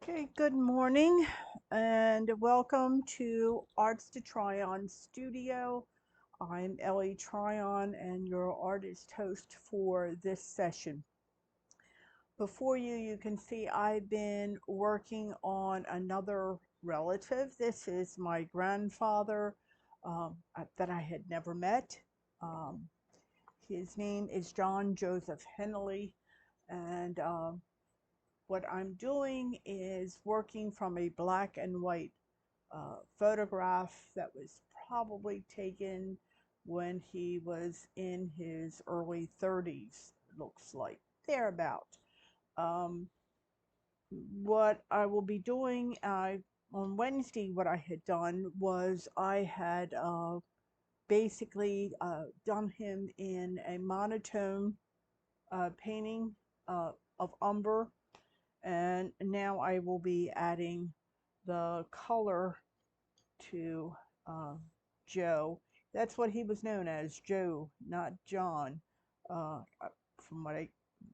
Okay, good morning and welcome to Arts to Tryon Studio. I'm Ellie Tryon and your artist host for this session. Before you can see I've been working on another relative. This is my grandfather that I had never met. Um, his name is John Joseph Henley, and what I'm doing is working from a black and white photograph that was probably taken when he was in his early 30s, looks like, thereabout. Um, what I will be doing on Wednesday, what I had done was I had basically done him in a monotone painting of umber, and now I will be adding the color to uh, Joe. That's what he was known as, Joe, not John. From what I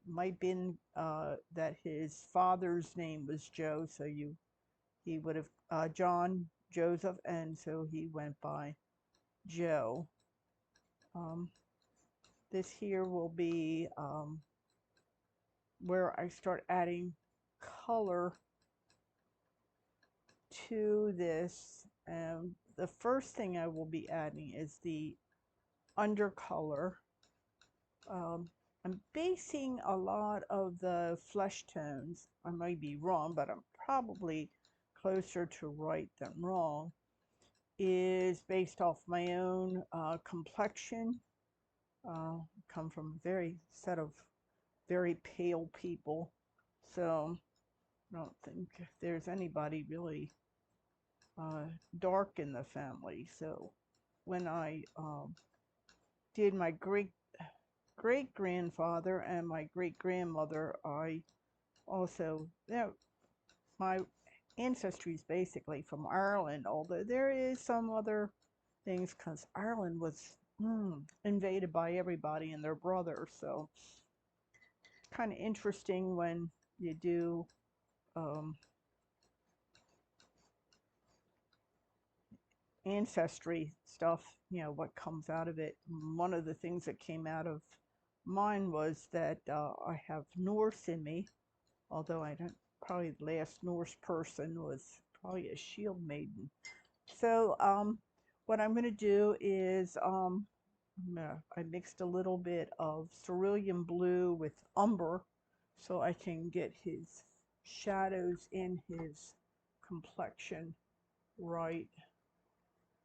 might been that his father's name was Joe, so he would have John Joseph, and so he went by Joe. Um, this here will be where I start adding color to this. The first thing I will be adding is the undercolor. Um, I'm basing a lot of the flesh tones, I might be wrong, but I'm probably closer to right than wrong, is based off my own complexion. Come from a very set of very pale people, so I don't think there's anybody really dark in the family. So when I did my great grandfather and my great grandmother, I also, my ancestry is basically from Ireland, although there is some other things because Ireland was invaded by everybody and their brothers. So kind of interesting when you do um, ancestry stuff, what comes out of it. One of the things that came out of mine was that I have Norse in me, although I don't, probably the last Norse person was probably a shield maiden. So what I'm going to do is I mixed a little bit of cerulean blue with umber so I can get his shadows in his complexion right.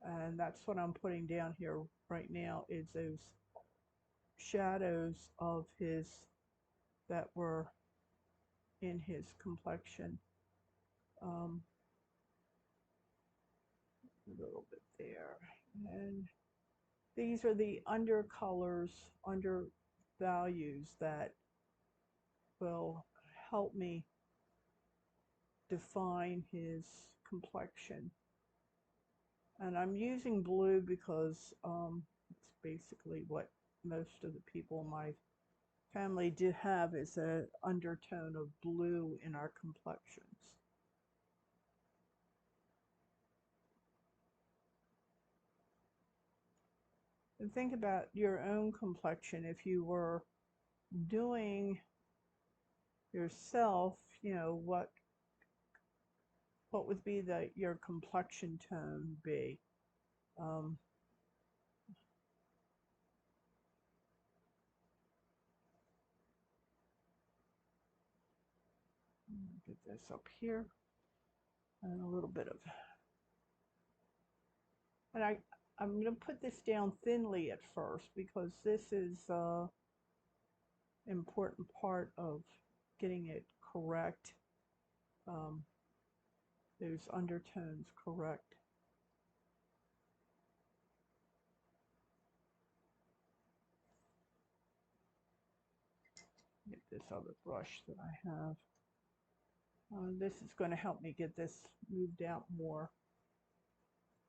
And that's what I'm putting down here right now, is those shadows of his that were in his complexion. Um, a little bit there. And these are the undercolors, undervalues that will help me define his complexion. And I'm using blue because it's basically what most of the people in my family do have, is an undertone of blue in our complexions. And think about your own complexion. If you were doing yourself, what would be your complexion tone be? Um, get this up here, and a little bit of, and I'm going to put this down thinly at first because this is important part of getting it correct, um, those undertones correct. Get this other brush that I have. This is going to help me get this moved out more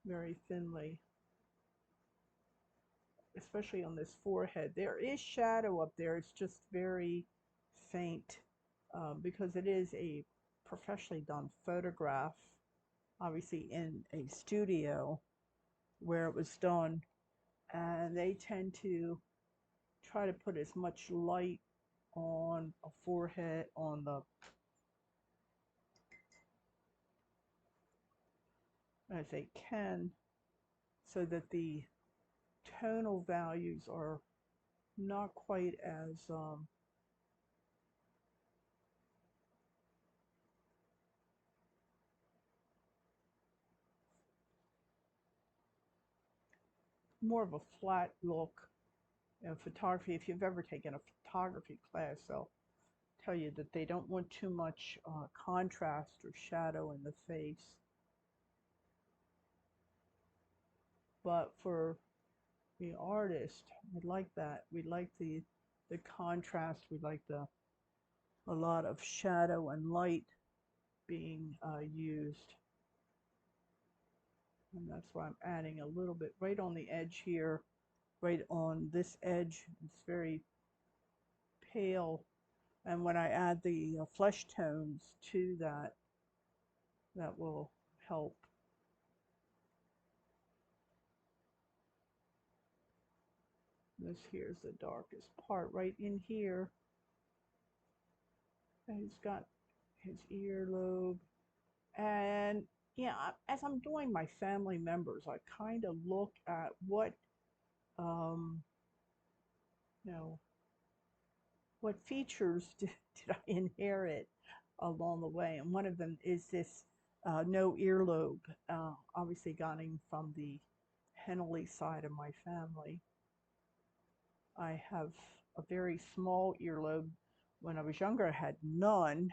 very thinly, especially on this forehead. There is shadow up there, it's just very faint because it is a professionally done photograph, obviously in a studio where it was done, and they tend to try to put as much light on a forehead, on the, as they can, so that the tonal values are not quite as more of a flat look. Photography, if you've ever taken a photography class, they'll tell you that they don't want too much contrast or shadow in the face. But for the artist, we like that. We like the contrast. We like a lot of shadow and light being used. And that's why I'm adding a little bit right on the edge here, right on this edge. It's very pale. And when I add the flesh tones to that, that will help. This here's the darkest part right in here. And he's got his earlobe. And yeah, as I'm doing my family members, I kind of look at what, um, you know, what features did I inherit along the way. And one of them is this no earlobe, obviously gotten from the Henley side of my family. I have a very small earlobe. When I was younger, I had none,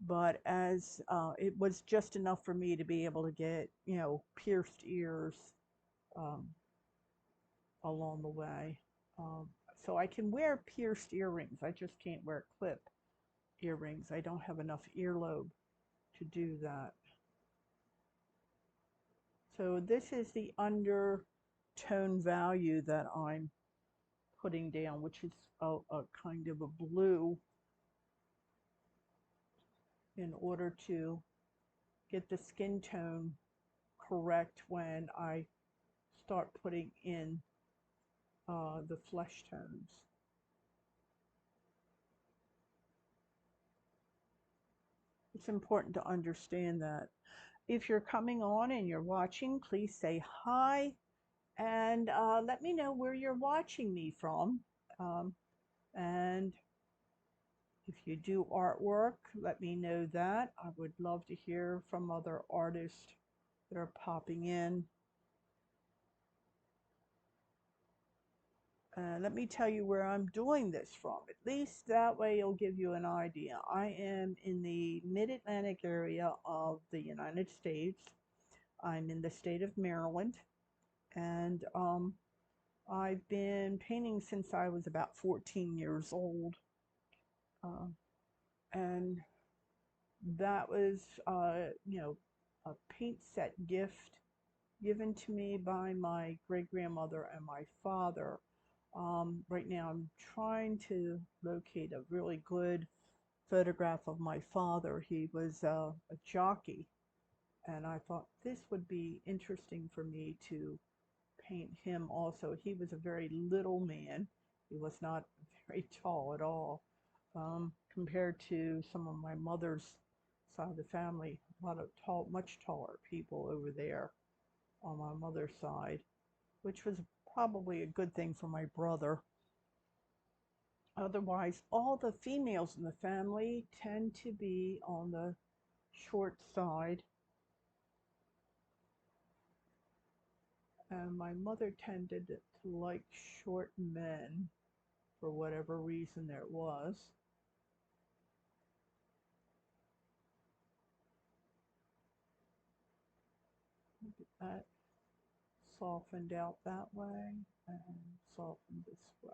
but as it was just enough for me to be able to get, pierced ears um, along the way. Um, so I can wear pierced earrings. I just can't wear clip earrings. I don't have enough earlobe to do that. So this is the undertone value that I'm putting down, which is a kind of a blue, in order to get the skin tone correct when I start putting in the flesh tones. It's important to understand that. If you're coming on and you're watching, please say hi and let me know where you're watching me from. And if you do artwork, let me know that. I would love to hear from other artists that are popping in. Let me tell you where I'm doing this from. At least that way it'll give you an idea. I am in the mid-Atlantic area of the United States. I'm in the state of Maryland, and I've been painting since I was about 14 years old. And that was, a paint set gift given to me by my great-grandmother and my father. Right now I'm trying to locate a really good photograph of my father. He was a jockey, and I thought this would be interesting for me to paint him also. He was a very little man. He was not very tall at all, compared to some of my mother's side of the family. A lot of much taller people over there on my mother's side, which was probably a good thing for my brother. Otherwise, all the females in the family tend to be on the short side. And my mother tended to like short men for whatever reason there was. Look at that. Softened out that way and softened this way.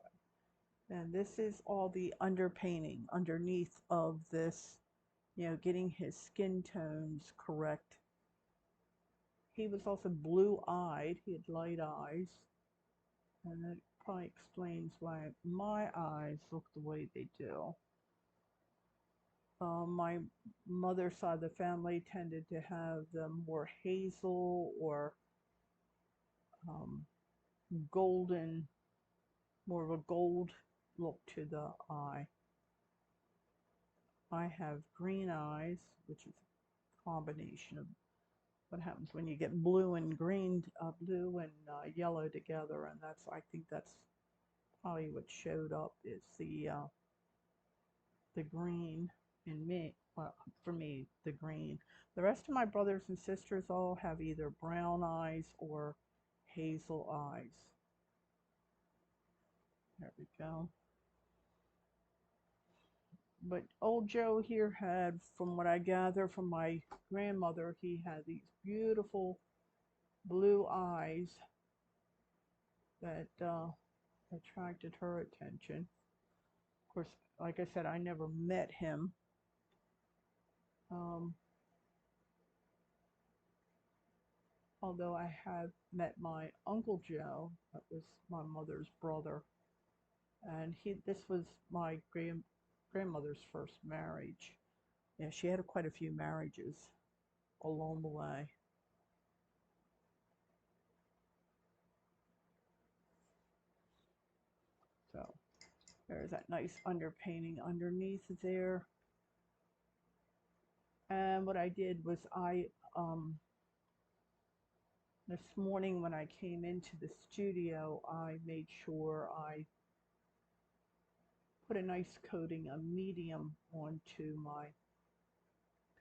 And this is all the underpainting underneath of this, getting his skin tones correct. He was also blue-eyed. He had light eyes. And that probably explains why my eyes look the way they do. My mother's side of the family tended to have the more hazel or um, golden, more of a gold look to the eye. I have green eyes, which is a combination of what happens when you get blue and green, blue and yellow together, and I think that's probably what showed up is the green in me. Well, for me, the green. The rest of my brothers and sisters all have either brown eyes or hazel eyes. There we go. But old Joe here had, from what I gather from my grandmother, he had these beautiful blue eyes that attracted her attention. Of course, like I said, I never met him. Um, Although I have met my Uncle Joe, that was my mother's brother, and this was my grandmother's first marriage. Yeah, she had quite a few marriages along the way. So there's that nice underpainting underneath there. And what I did was this morning when I came into the studio, I made sure I put a nice coating of medium onto my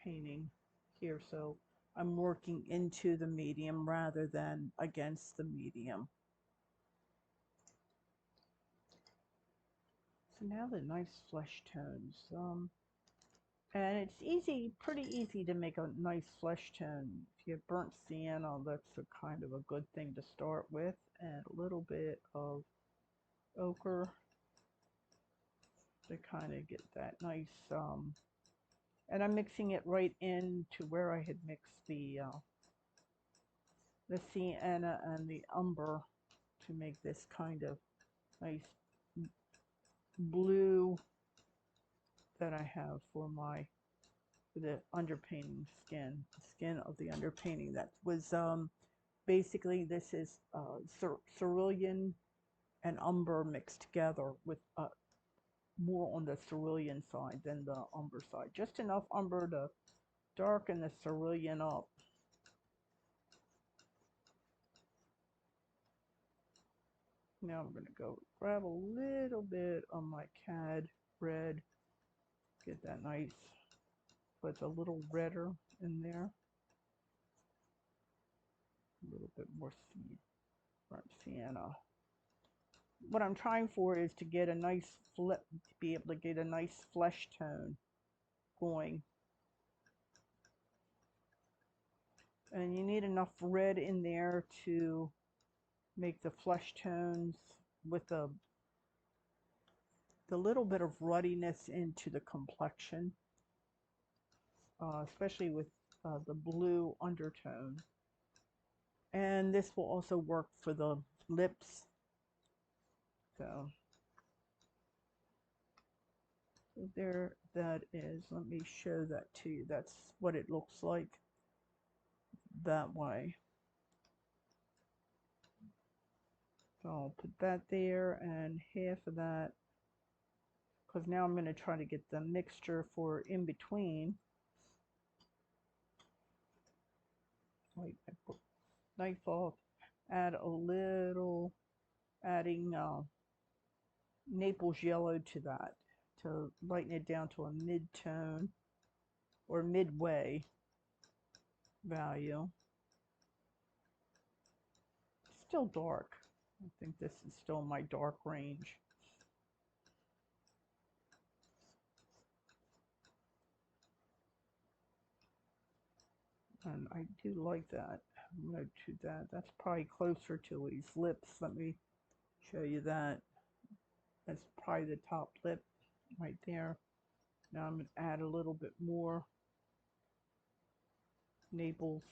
painting here. So I'm working into the medium rather than against the medium. So now the nice flesh tones. And it's easy, pretty easy to make a nice flesh tone. If you have burnt sienna, that's a kind of a good thing to start with. And a little bit of ochre to kind of get that nice, and I'm mixing it right into where I had mixed the sienna and the umber to make this kind of nice blue that I have for the underpainting skin, the skin of the underpainting. That was basically, this is cerulean and umber mixed together with more on the cerulean side than the umber side. Just enough umber to darken the cerulean up. Now I'm going to go grab a little bit of my CAD red, get that nice, but it's a little redder in there. A little bit more burnt sienna. What I'm trying for is to get a nice flip, to be able to get a nice flesh tone going. And you need enough red in there to make the flesh tones with the little bit of ruddiness into the complexion, especially with the blue undertone. And this will also work for the lips. So there that is. Let me show that to you. That's what it looks like that way. So I'll put that there and half of that, because now I'm going to try to get the mixture for in between. Like, knife off, add a little, adding Naples yellow to that to lighten it down to a mid-tone or midway value. Still dark. I think this is still my dark range. And I do like that. I'm going to do that. That's probably closer to his lips. Let me show you that. That's probably the top lip right there. Now I'm going to add a little bit more Naples.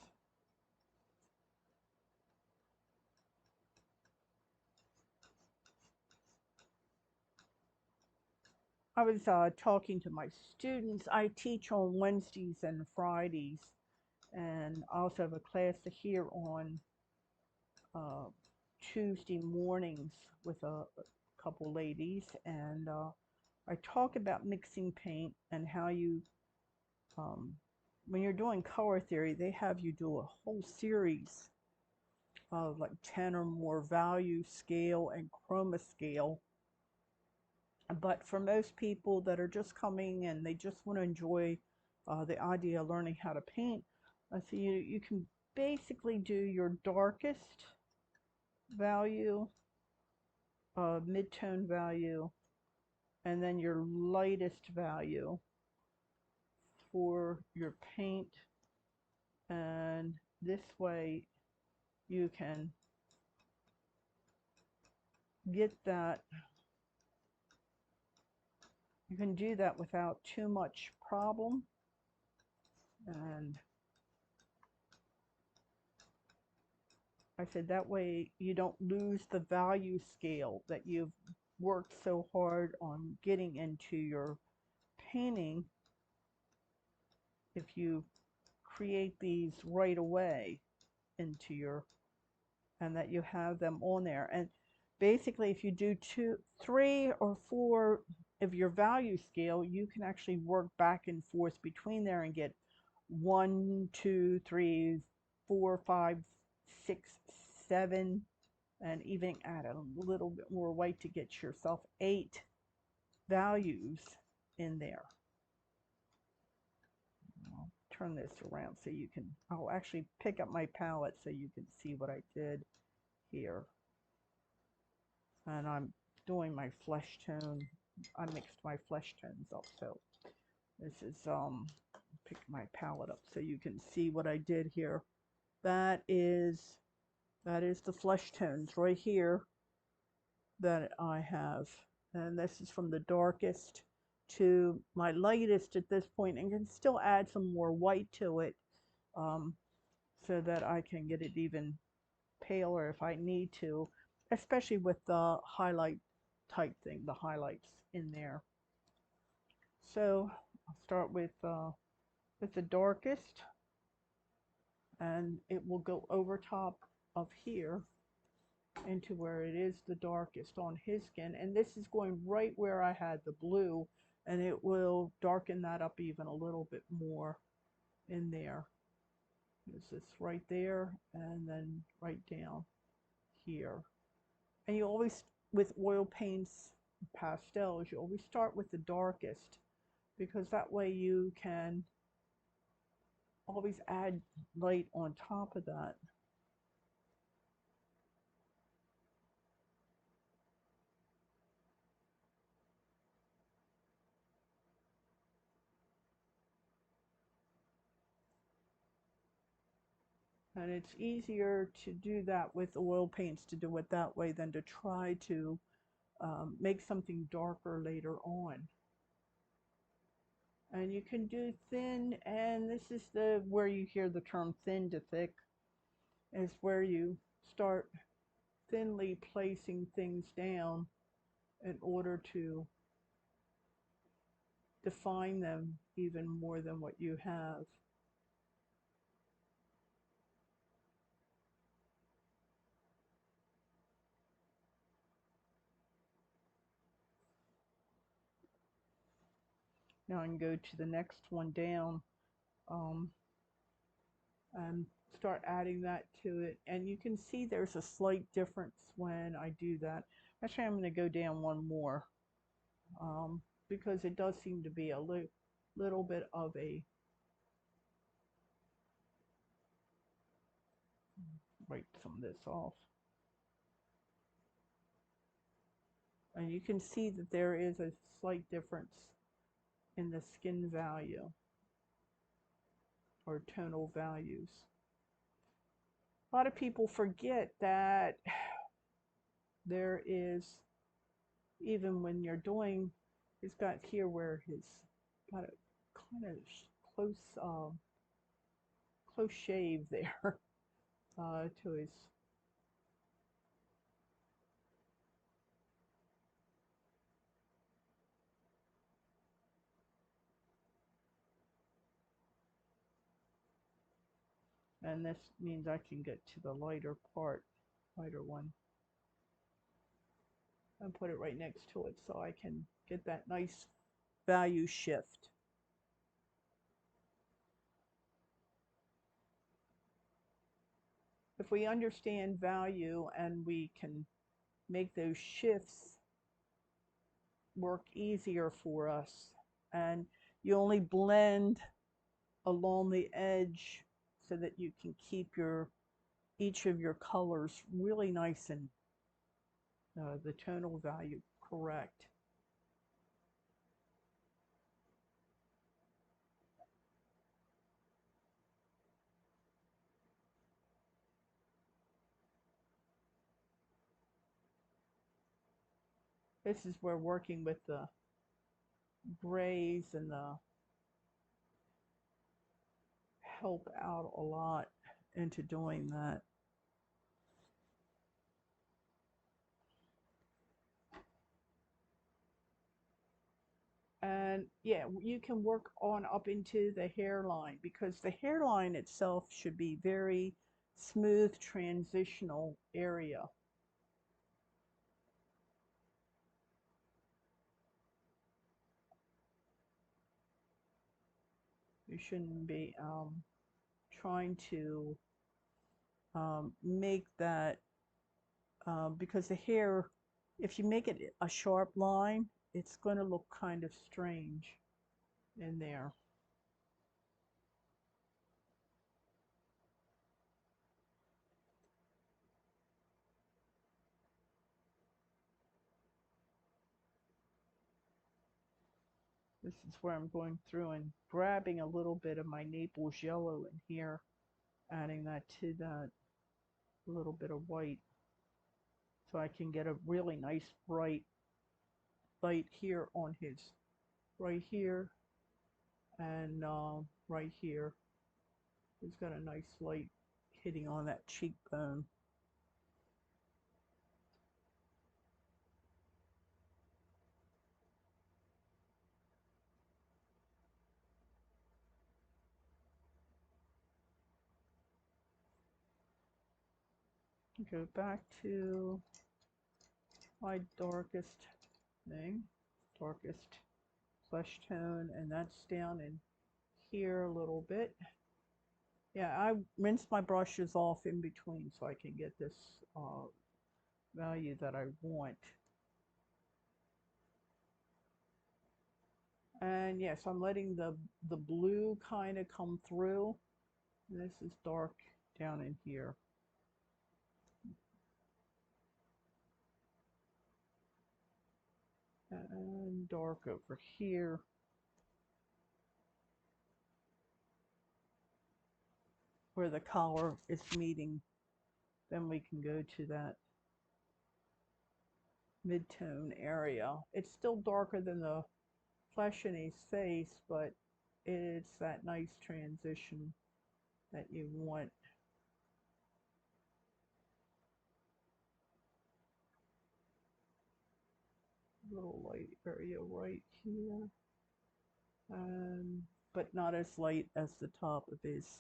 I was talking to my students. I teach on Wednesdays and Fridays, and I also have a class here on uh, Tuesday mornings with a couple ladies, and I talk about mixing paint and how you, um, when you're doing color theory, they have you do a whole series of like 10 or more value scale and chroma scale. But for most people that are just coming and they just want to enjoy the idea of learning how to paint, so you can basically do your darkest value, mid-tone value, and then your lightest value for your paint. And this way you can get that, you can do that without too much problem. And I said that way you don't lose the value scale that you've worked so hard on getting into your painting if you create these right away into your, and that you have them on there. And basically if you do 2, 3, or 4 of your value scale, you can actually work back and forth between there and get 1, 2, 3, 4, 5, 6, 7, and even add a little bit more white to get yourself 8 values in there. I'll turn this around so you can, I'll actually pick up my palette so you can see what I did here. And I'm doing my flesh tone. I mixed my flesh tones up, so this is pick my palette up so you can see what I did here. That is the flesh tones right here that I have, and this is from the darkest to my lightest at this point, and can still add some more white to it, so that I can get it even paler if I need to, especially with the highlight type thing, the highlights in there. So I'll start with the darkest, and it will go over top of here into where it is the darkest on his skin, and this is going right where I had the blue, and it will darken that up even a little bit more in there. There's this right there, and then right down here. And you always, with oil paints, pastels, you always start with the darkest, because that way you can always add light on top of that. And it's easier to do that with oil paints, to do it that way, than to try to make something darker later on. And you can do thin, and this is where you hear the term thin to thick, is where you start thinly placing things down in order to define them even more than what you have. Now I can go to the next one down, and start adding that to it. And you can see there's a slight difference when I do that. Actually, I'm going to go down one more, because it does seem to be a little bit of a, wipe some of this off. And you can see that there is a slight difference in the skin value or tonal values. A lot of people forget that there is, even when you're doing, he's got here where he's got a kind of close shave there to his, And this means I can get to the lighter part, lighter one, and put it right next to it so I can get that nice value shift. If we understand value and we can make those shifts work easier for us, and you only blend along the edge so that you can keep each of your colors really nice and the tonal value correct. This is where working with the grays and the help out a lot into doing that. And yeah, you can work on up into the hairline because the hairline itself should be very smooth transitional area. You shouldn't be trying to make that because the hair, if you make it a sharp line, it's going to look kind of strange in there. This is where I'm going through and grabbing a little bit of my Naples yellow in here, adding that to that little bit of white so I can get a really nice bright light here on his right here and right here. He's got a nice light hitting on that cheekbone. Go back to my darkest thing, darkest flesh tone, and that's down in here a little bit. Yeah, I rinse my brushes off in between so I can get this value that I want. And yes, I'm letting the blue kind of come through. This is dark down in here. And dark over here. Where the collar is meeting, then we can go to that mid-tone area. It's still darker than the flesh in his face, but it's that nice transition that you want. Little light area right here, but not as light as the top of his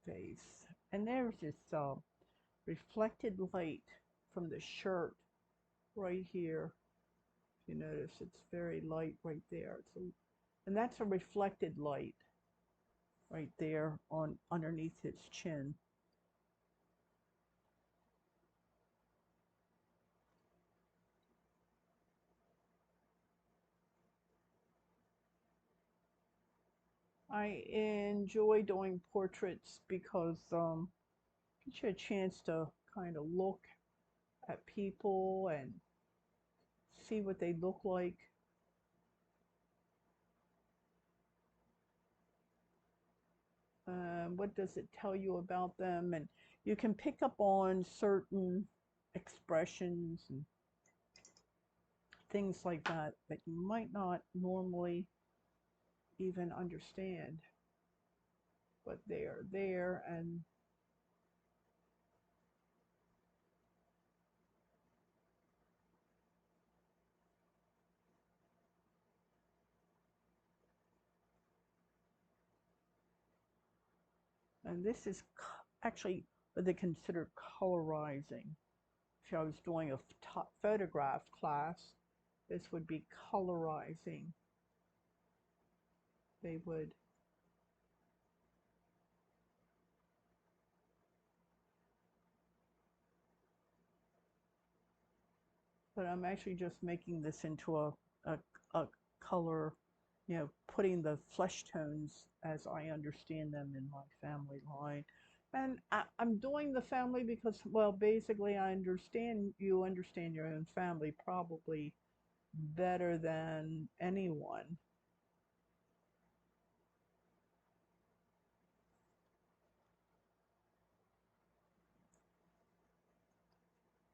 face. And there's this reflected light from the shirt right here. If you notice, it's very light right there. And that's a reflected light right there on underneath his chin. I enjoy doing portraits because it gives you a chance to kind of look at people and see what they look like. What does it tell you about them? And you can pick up on certain expressions and things like that that you might not normally even understand, but they are there. And And this is actually what they consider colorizing. If I was doing a photograph class, this would be colorizing. They would but I'm actually just making this into a color, putting the flesh tones as I understand them in my family line. And I'm doing the family because, well, basically I understand you understand your own family probably better than anyone.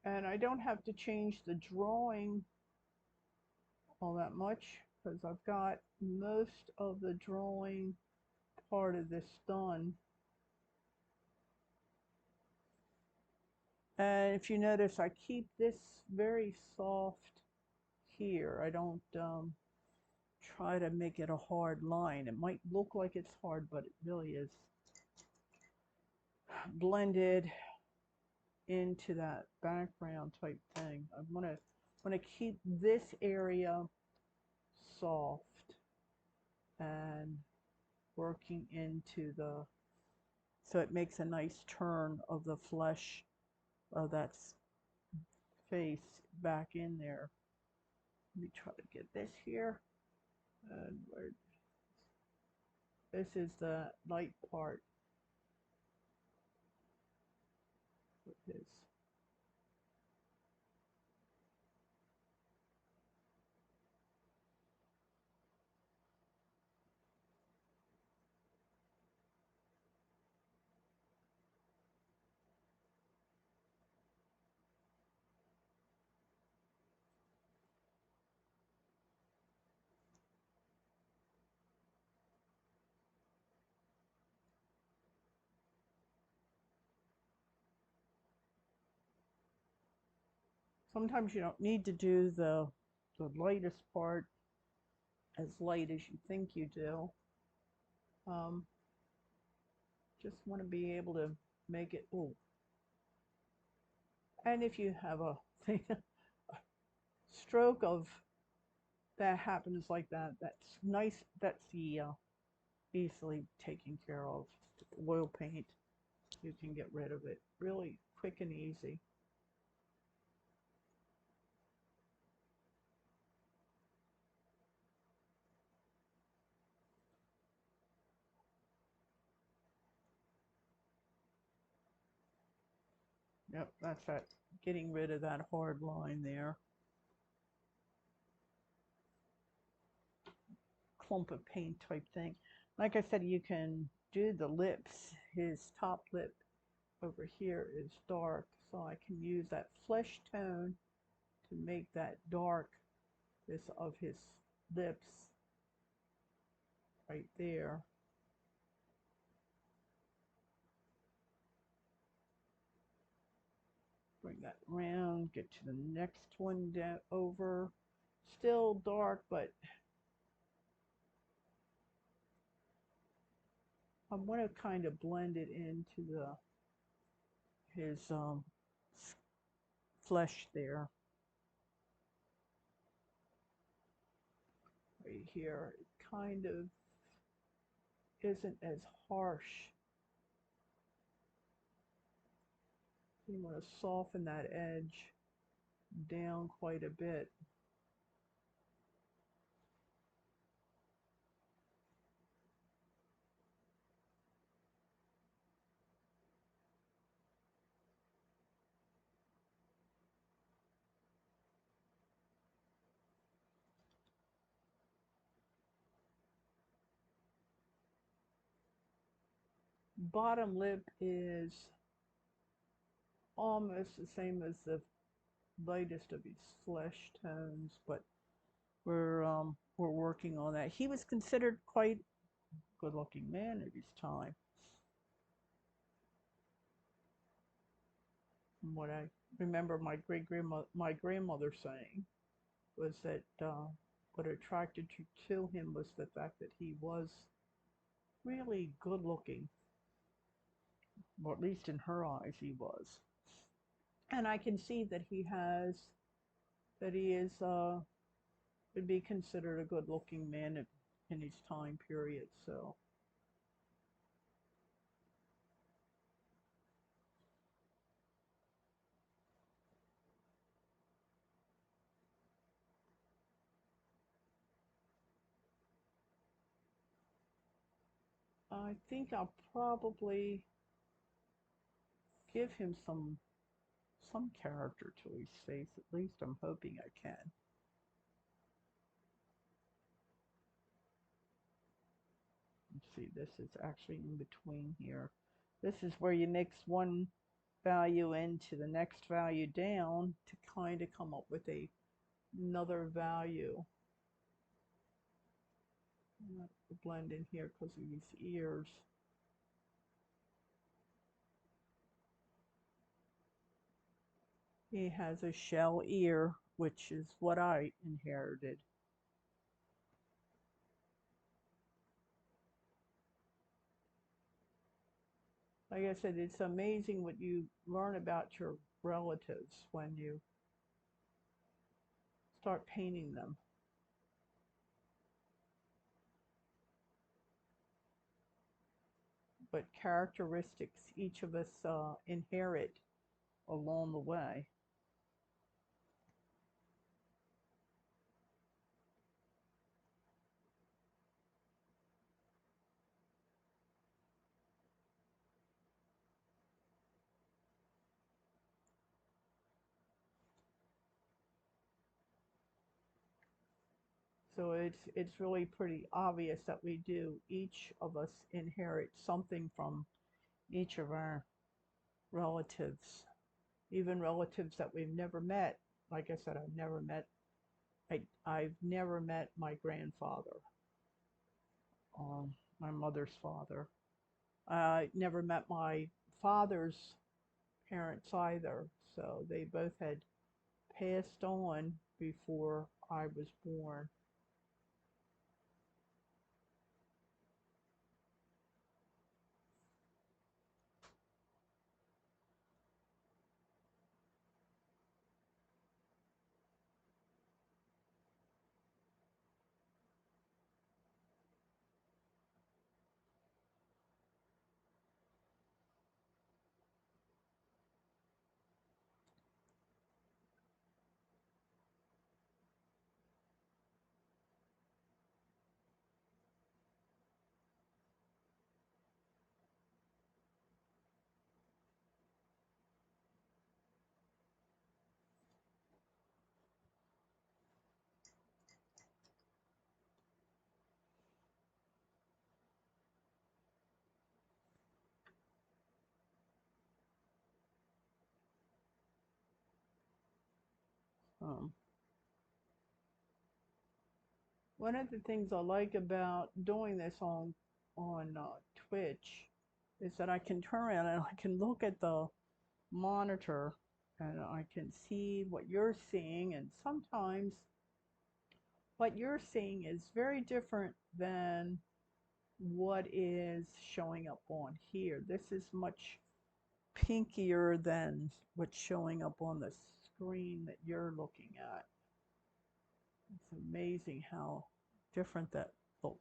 And I don't have to change the drawing all that much because I've got most of the drawing part of this done. And if you notice, I keep this very soft here. I don't try to make it a hard line. It might look like it's hard, but it really is blended into that background type thing. I want to keep this area soft and working into the, so it makes a nice turn of the flesh of that face back in there. Let me try to get this here. And this is the light part of his. Sometimes you don't need to do the lightest part as light as you think you do. Um, just want to be able to make it, oh. And if you have a thing, a stroke of that happens like that, that's nice. That's the easily taken care of. Oil paint, you can get rid of it really quick and easy. Yep, that's that, getting rid of that hard line there. Clump of paint type thing. Like I said, you can do the lips. His top lip over here is dark, so I can use that flesh tone to make that dark, this of his lips right there. Bring that around, get to the next one down over. Still dark, but I want to kind of blend it into his flesh there. Right here, it kind of isn't as harsh. You want to soften that edge down quite a bit. Bottom lip is almost the same as the lightest of his flesh tones, but we're working on that. He was considered quite a good-looking man at his time. From what I remember my grandmother saying was that what attracted you to him was the fact that he was really good-looking. Or at least in her eyes he was. And I can see that he is, would be considered a good looking man in his time period. So I think I'll probably give him some character to his face. At least I'm hoping I can. Let's see, this is actually in between here. This is where you mix one value into the next value down to kind of come up with another value. I'm not gonna blend in here because of these ears. He has a shell ear, which is what I inherited. Like I said, it's amazing what you learn about your relatives when you start painting them. What characteristics each of us inherit along the way. So it's really pretty obvious that we do. Each of us inherit something from each of our relatives, even relatives that we've never met. Like I said, I've never met my grandfather, my mother's father. I never met my father's parents either, so they both had passed on before I was born. Um, One of the things I like about doing this on Twitch is that I can turn around and I can look at the monitor and I can see what you're seeing, and sometimes what you're seeing is very different than what is showing up on here. This is much pinkier than what's showing up on the screen that you're looking at. It's amazing how different that looks.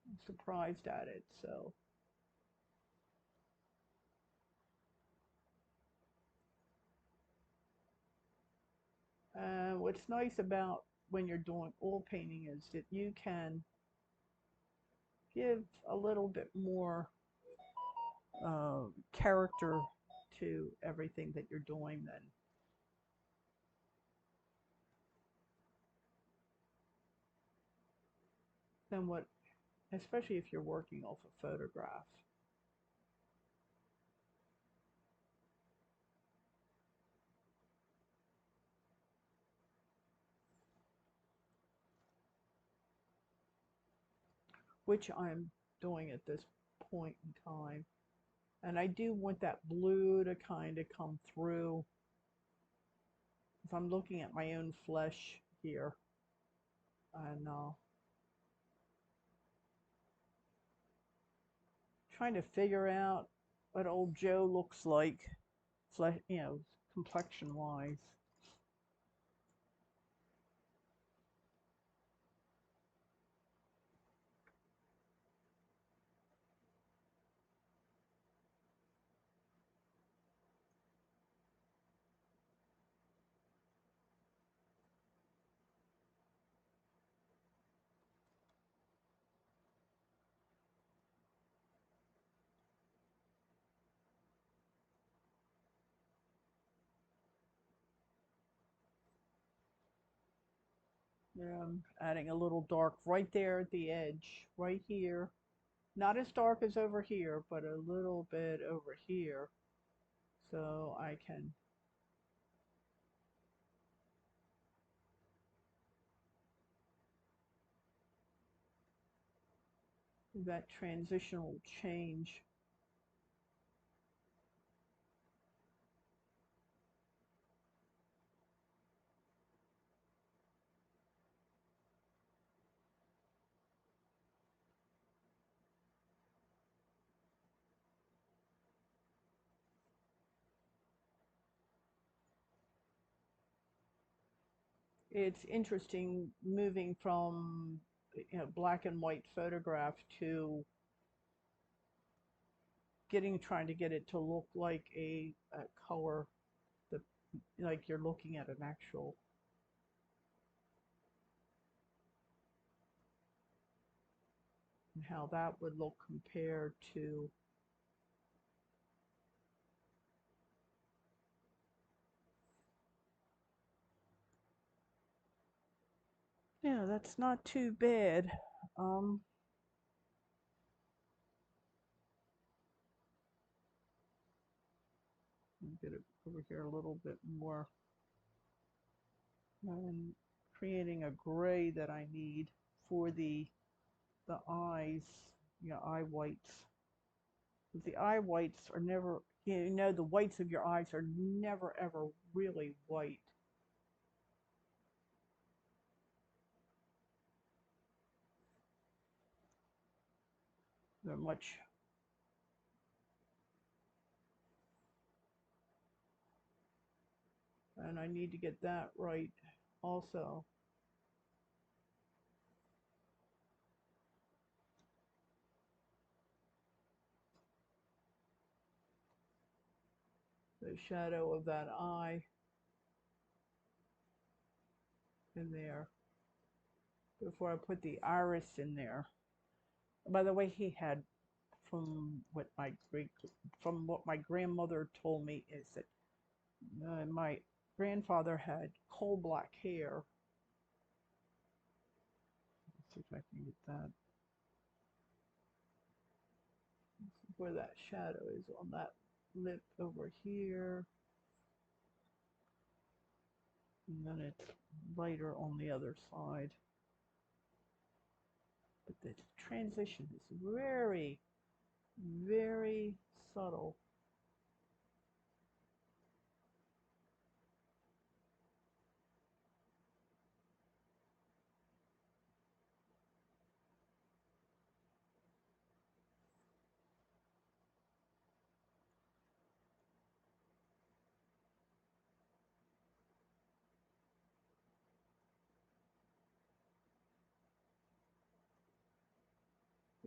I'm surprised at it. So, what's nice about when you're doing oil painting is that you can give a little bit more uh, character to everything that you're doing than what, especially if you're working off a photograph. Which I'm doing at this point in time. And I do want that blue to kind of come through. If I'm looking at my own flesh here, and trying to figure out what old Joe looks like, complexion wise. Yeah, I'm adding a little dark right there at the edge, right here. Not as dark as over here, but a little bit over here. So I can, that transitional change. It's interesting moving from black and white photograph to trying to get it to look like a color, the like you're looking at an actual. And how that would look compared to. Yeah, that's not too bad. Um, get it over here a little bit more. And creating a gray that I need for the eyes, eye whites. The eye whites are never, the whites of your eyes are never ever really white. They're much, and I need to get that right also. The shadow of that eye in there before I put the iris in there. By the way, he had, from what my grandmother told me, is that my grandfather had coal black hair. Let's see if I can get that. Where that shadow is on that lip over here. And then it's lighter on the other side. But the transition is very, very subtle.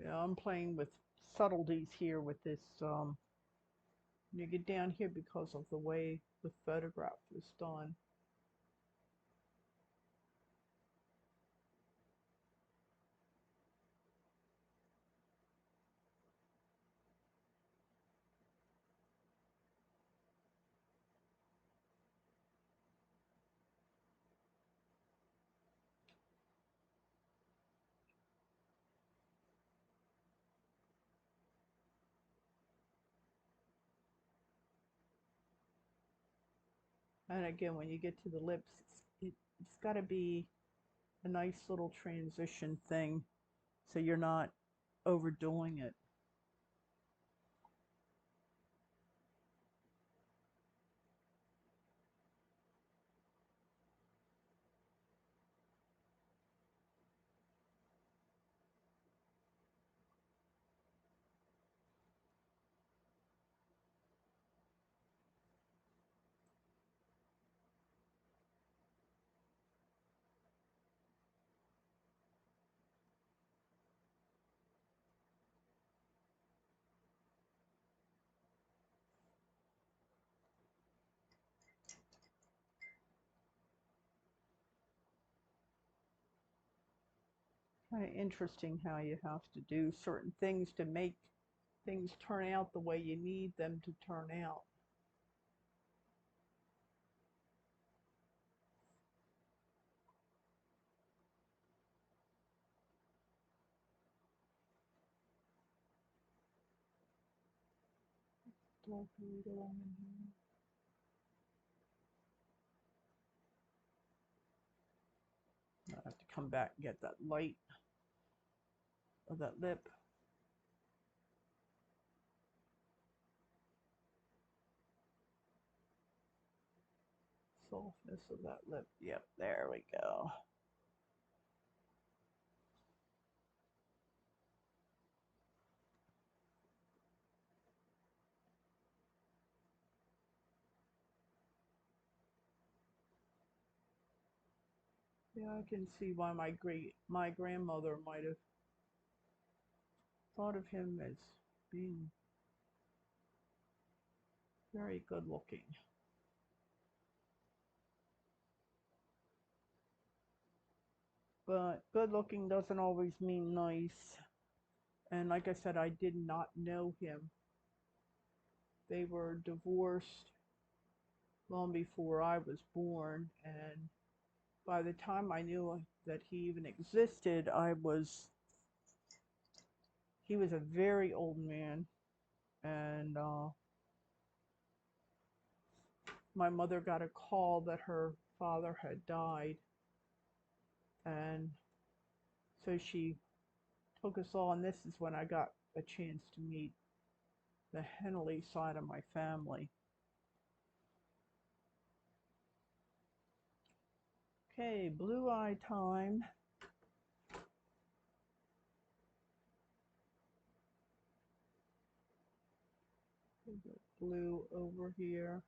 Yeah, I'm playing with subtleties here with this. You get down here because of the way the photograph was done. And again, when you get to the lips, it's got to be a nice little transition thing so you're not overdoing it. Kind of interesting how you have to do certain things to make things turn out the way you need them to turn out. Dark a little in here. I have to come back and get that light of that lip. Softness of that lip. Yep, there we go. Yeah, I can see why my grandmother might have thought of him as being very good looking. But good looking doesn't always mean nice. And like I said, I did not know him. They were divorced long before I was born, and by the time I knew that he even existed, he was a very old man, and my mother got a call that her father had died, and so she took us all, and this is when I got a chance to meet the Henley side of my family. Okay, blue eye time. Blue over here.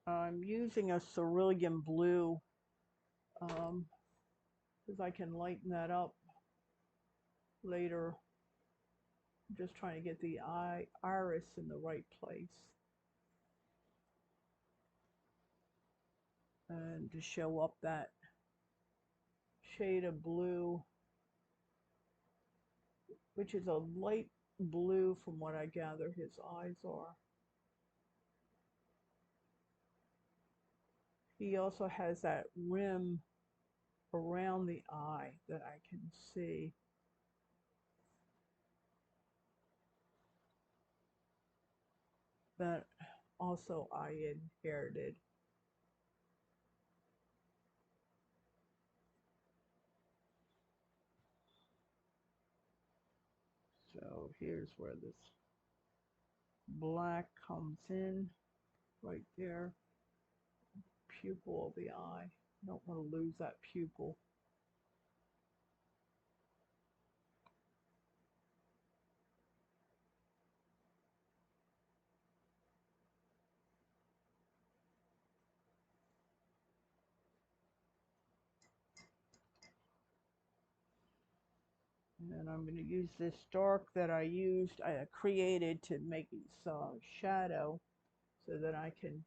I'm using a cerulean blue because I can lighten that up later. I'm just trying to get the iris in the right place and to show up that shade of blue, which is a light blue from what I gather his eyes are. He also has that rim around the eye that I can see. That also I inherited. So here's where this black comes in, right there, pupil of the eye. Don't want to lose that pupil. And I'm going to use this dark that I created to make its shadow so that I can,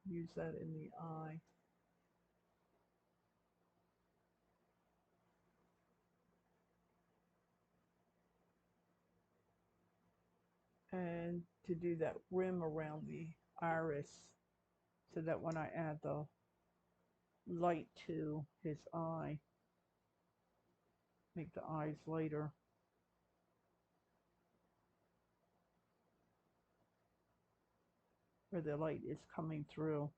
use that in the eye. And to do that rim around the iris so that when I add the light to his eye, make the eyes lighter. Where the light is coming through,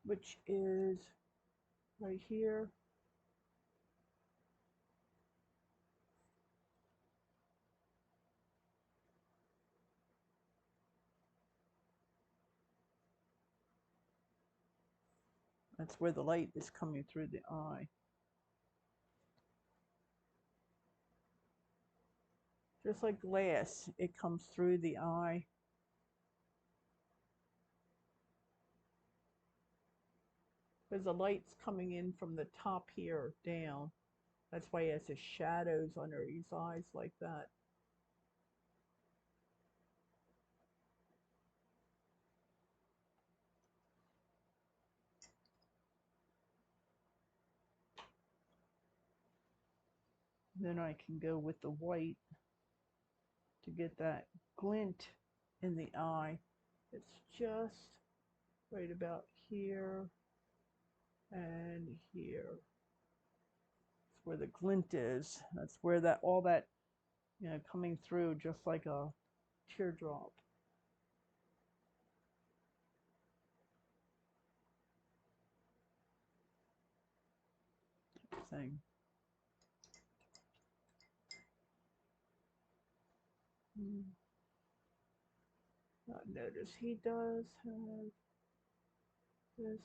which is right here. That's where the light is coming through the eye. Just like glass, it comes through the eye. Because the light's coming in from the top here down. That's why it has the shadows under his eyes like that. Then I can go with the white to get that glint in the eye. It's just right about here and here. It's where the glint is. That's where that all that, coming through just like a teardrop. Thing. Notice he does have this.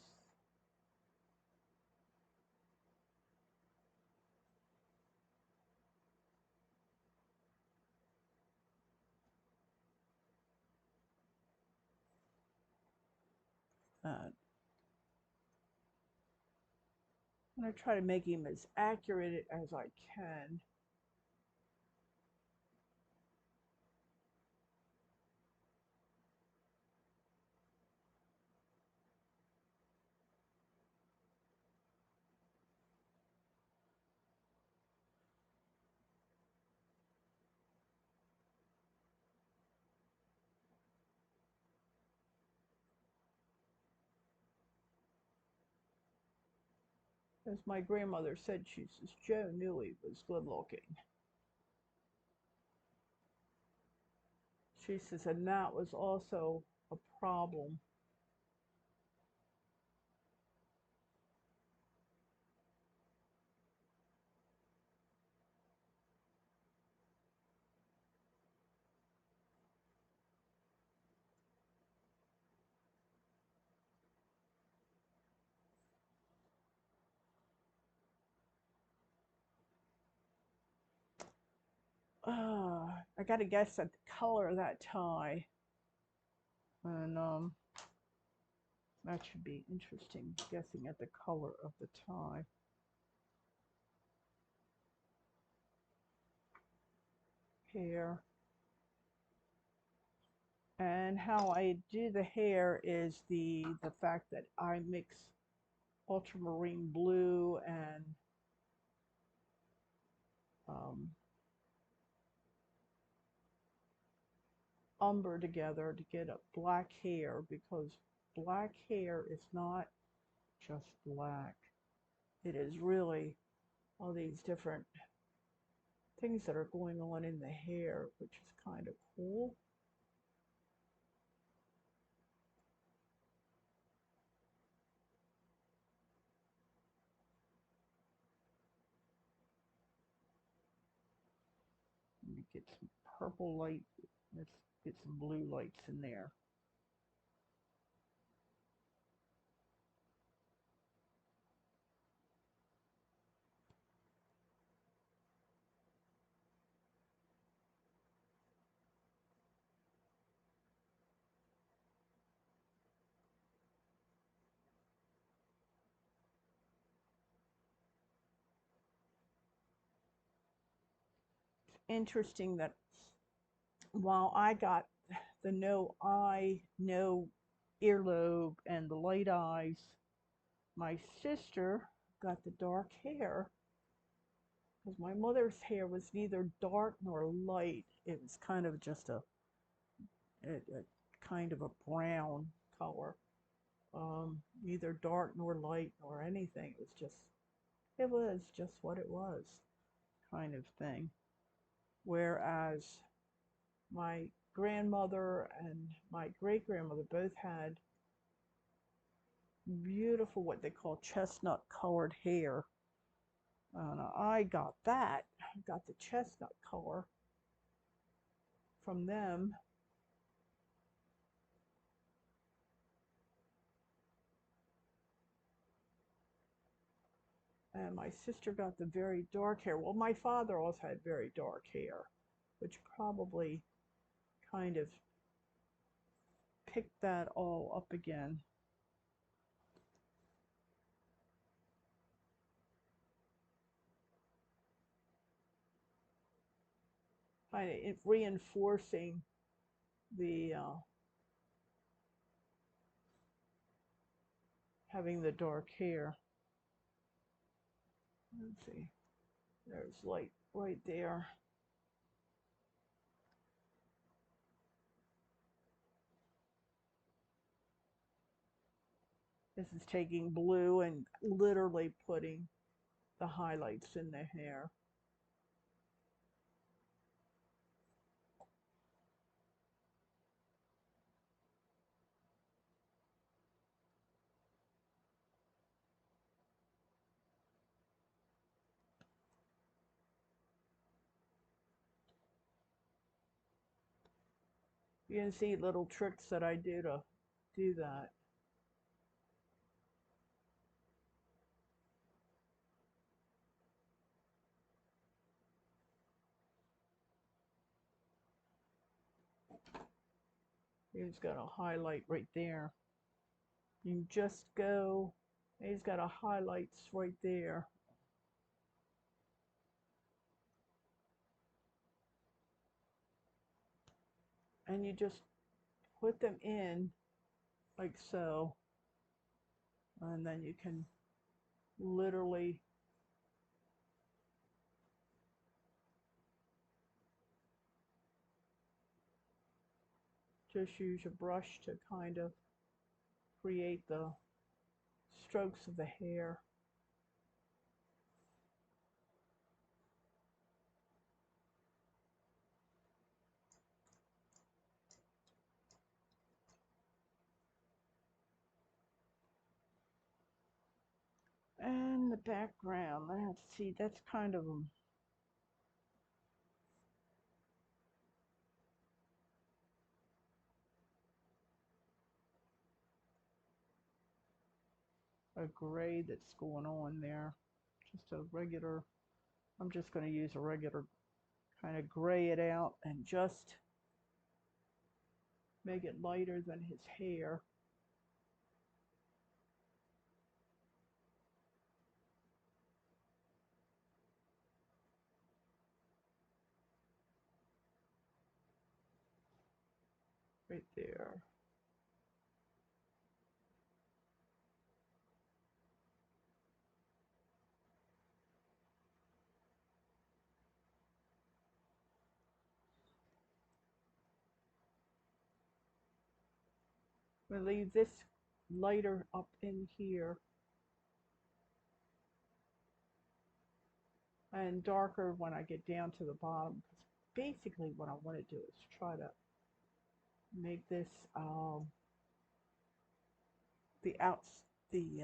I'm going to try to make him as accurate as I can. As my grandmother said, she says, Joe knew he was good looking. She says, and that was also a problem. I got to guess at the color of that tie. And that should be interesting, guessing at the color of the tie. Hair. And how I do the hair is the fact that I mix ultramarine blue and umber together to get a black hair, because black hair is not just black. It is really all these different things that are going on in the hair, which is kind of cool. Let me get some purple light. Let's get some blue lights in there. Interesting that while I got the no eye, no earlobe, and the light eyes, my sister got the dark hair, because my mother's hair was neither dark nor light. It was kind of just a kind of a brown color, neither dark nor light nor anything. It was just what it was, kind of thing. Whereas my grandmother and my great-grandmother both had beautiful, what they call chestnut colored hair. And I got that. I got the chestnut color from them. And my sister got the very dark hair. Well, my father also had very dark hair, which probably kind of picked that all up again. Kind of reinforcing the having the dark hair. Let's see. There's light right there. This is taking blue and literally putting the highlights in the hair. You can see little tricks that I do to do that. He's got a highlight right there. You just go, he's got a highlights right there. And you just put them in like so. And then you can literally just use your brush to kind of create the strokes of the hair. And the background, let's see, that's kind of a gray that's going on there. Just a regular, I'm just going to use a regular kind of gray it out and just make it lighter than his hair. Right there. I'm going to leave this lighter up in here and darker when I get down to the bottom. Because basically what I want to do is try to make this the outs the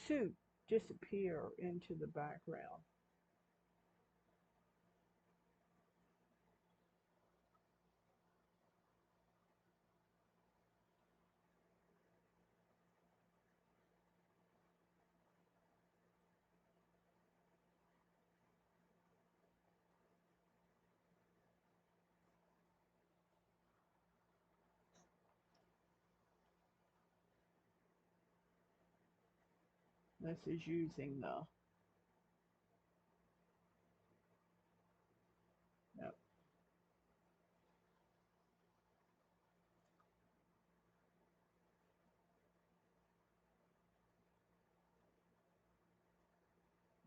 suit disappear into the background. This is using the yep.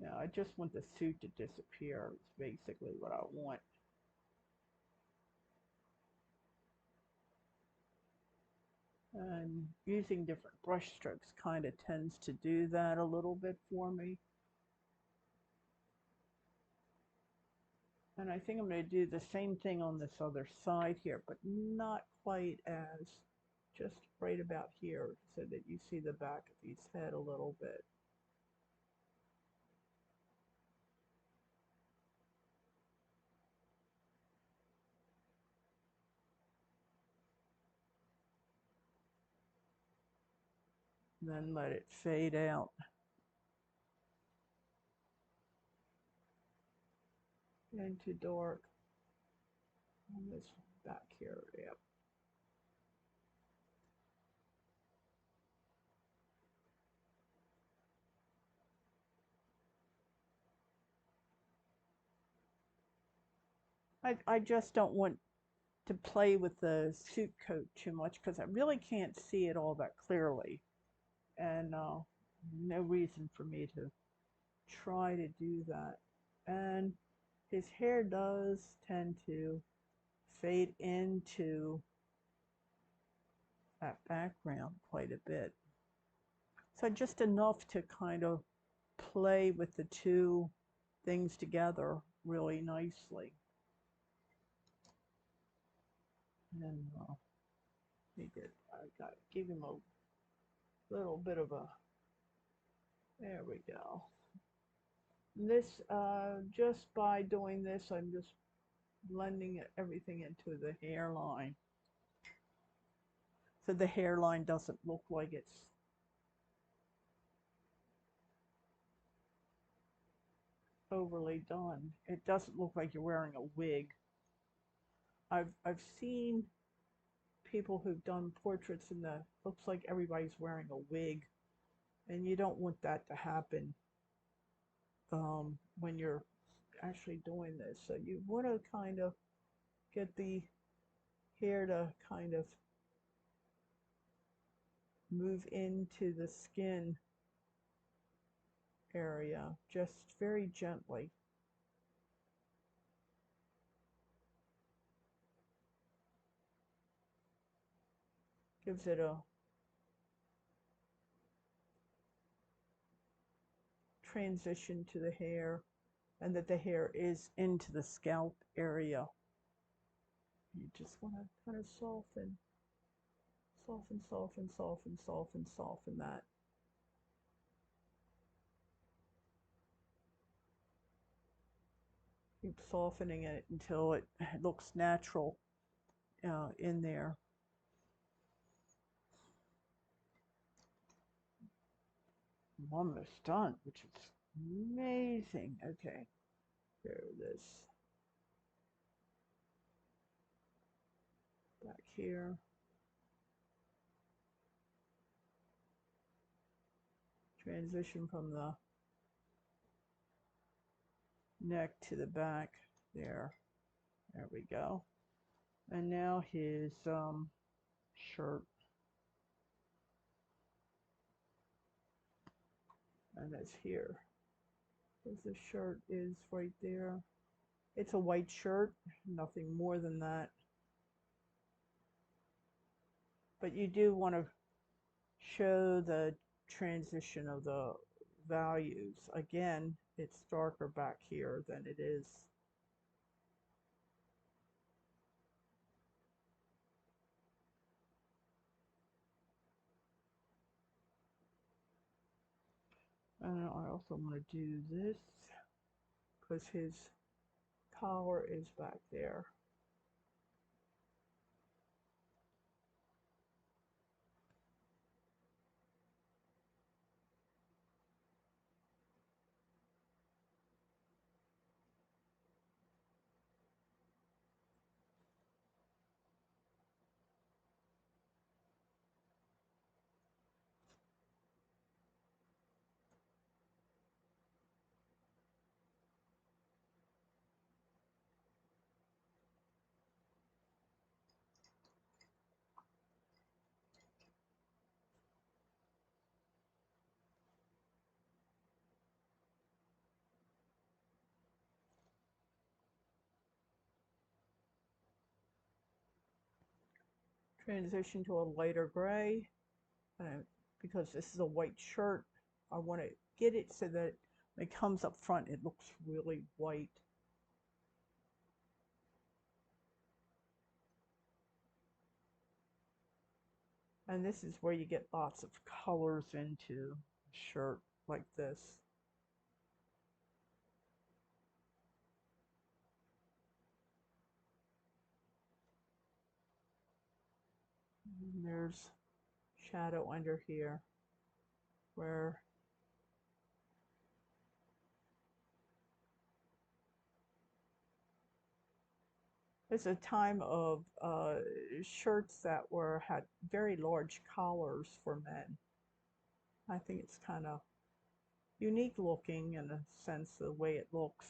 Now I just want the suit to disappear. It's basically what I want. And using different brush strokes kind of tends to do that a little bit for me. And I think I'm going to do the same thing on this other side here, but not quite as, just right about here so that you see the back of his head a little bit. Then let it fade out into dark on this back here. Yep. I just don't want to play with the suit coat too much because I really can't see it all that clearly. And no reason for me to try to do that. And his hair does tend to fade into that background quite a bit. So just enough to kind of play with the two things together really nicely. And I got to give him a little bit of a, there we go. This, just by doing this, I'm just blending everything into the hairline. So the hairline doesn't look like it's overly done. It doesn't look like you're wearing a wig. I've seen people who've done portraits and the looks like everybody's wearing a wig, and you don't want that to happen when you're actually doing this. So you want to kind of get the hair to kind of move into the skin area just very gently. Gives it a transition to the hair, and that the hair is into the scalp area. You just want to kind of soften, soften, soften, soften, soften, soften that. Keep softening it until it looks natural in there. I'm almost done, which is amazing. Okay, there it is. Back here. Transition from the neck to the back there. There we go. And now his shirt. And that's here. Because the shirt is right there. It's a white shirt, nothing more than that. But you do want to show the transition of the values. Again, it's darker back here than it is. And I also want to do this because his collar is back there. Transition to a lighter gray. Because this is a white shirt, I want to get it so that when it comes up front, it looks really white. And this is where you get lots of colors into a shirt like this. And there's shadow under here where it's a time of shirts that had very large collars for men. I think it's kind of unique looking in a sense, the way it looks.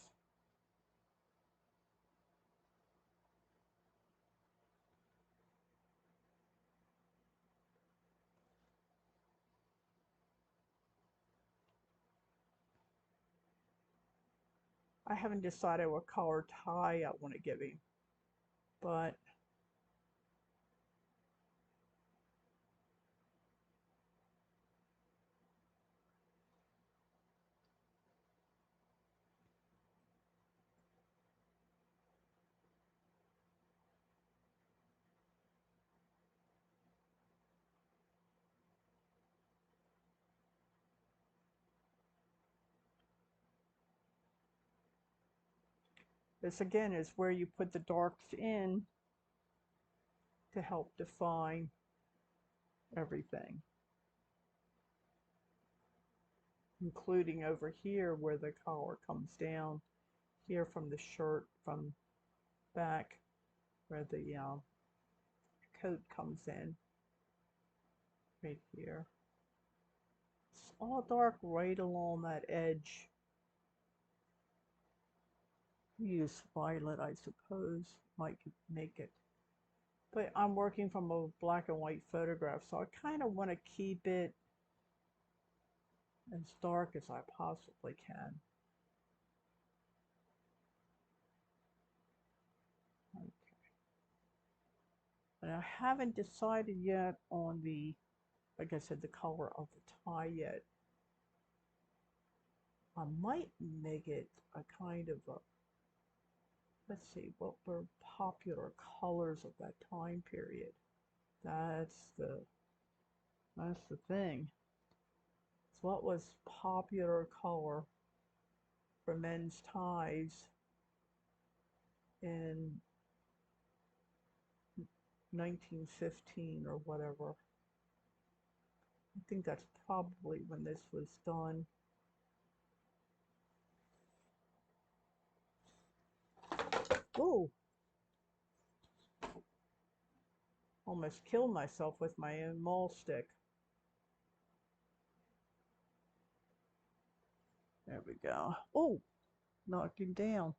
I haven't decided what color tie I want to give him, but this again is where you put the darks in to help define everything, including over here where the collar comes down, here from the shirt, from back where the coat comes in, right here. It's all dark right along that edge. Use violet, I suppose, might make it. But I'm working from a black and white photograph, so I kind of want to keep it as dark as I possibly can. Okay. And I haven't decided yet on the, like I said, the color of the tie yet. I might make it a kind of a, let's see, what were popular colors of that time period. That's the thing. It's what was popular color for men's ties in 1915 or whatever. I think that's probably when this was done. Oh, almost killed myself with my own maul stick. There we go. Oh, knocked him down.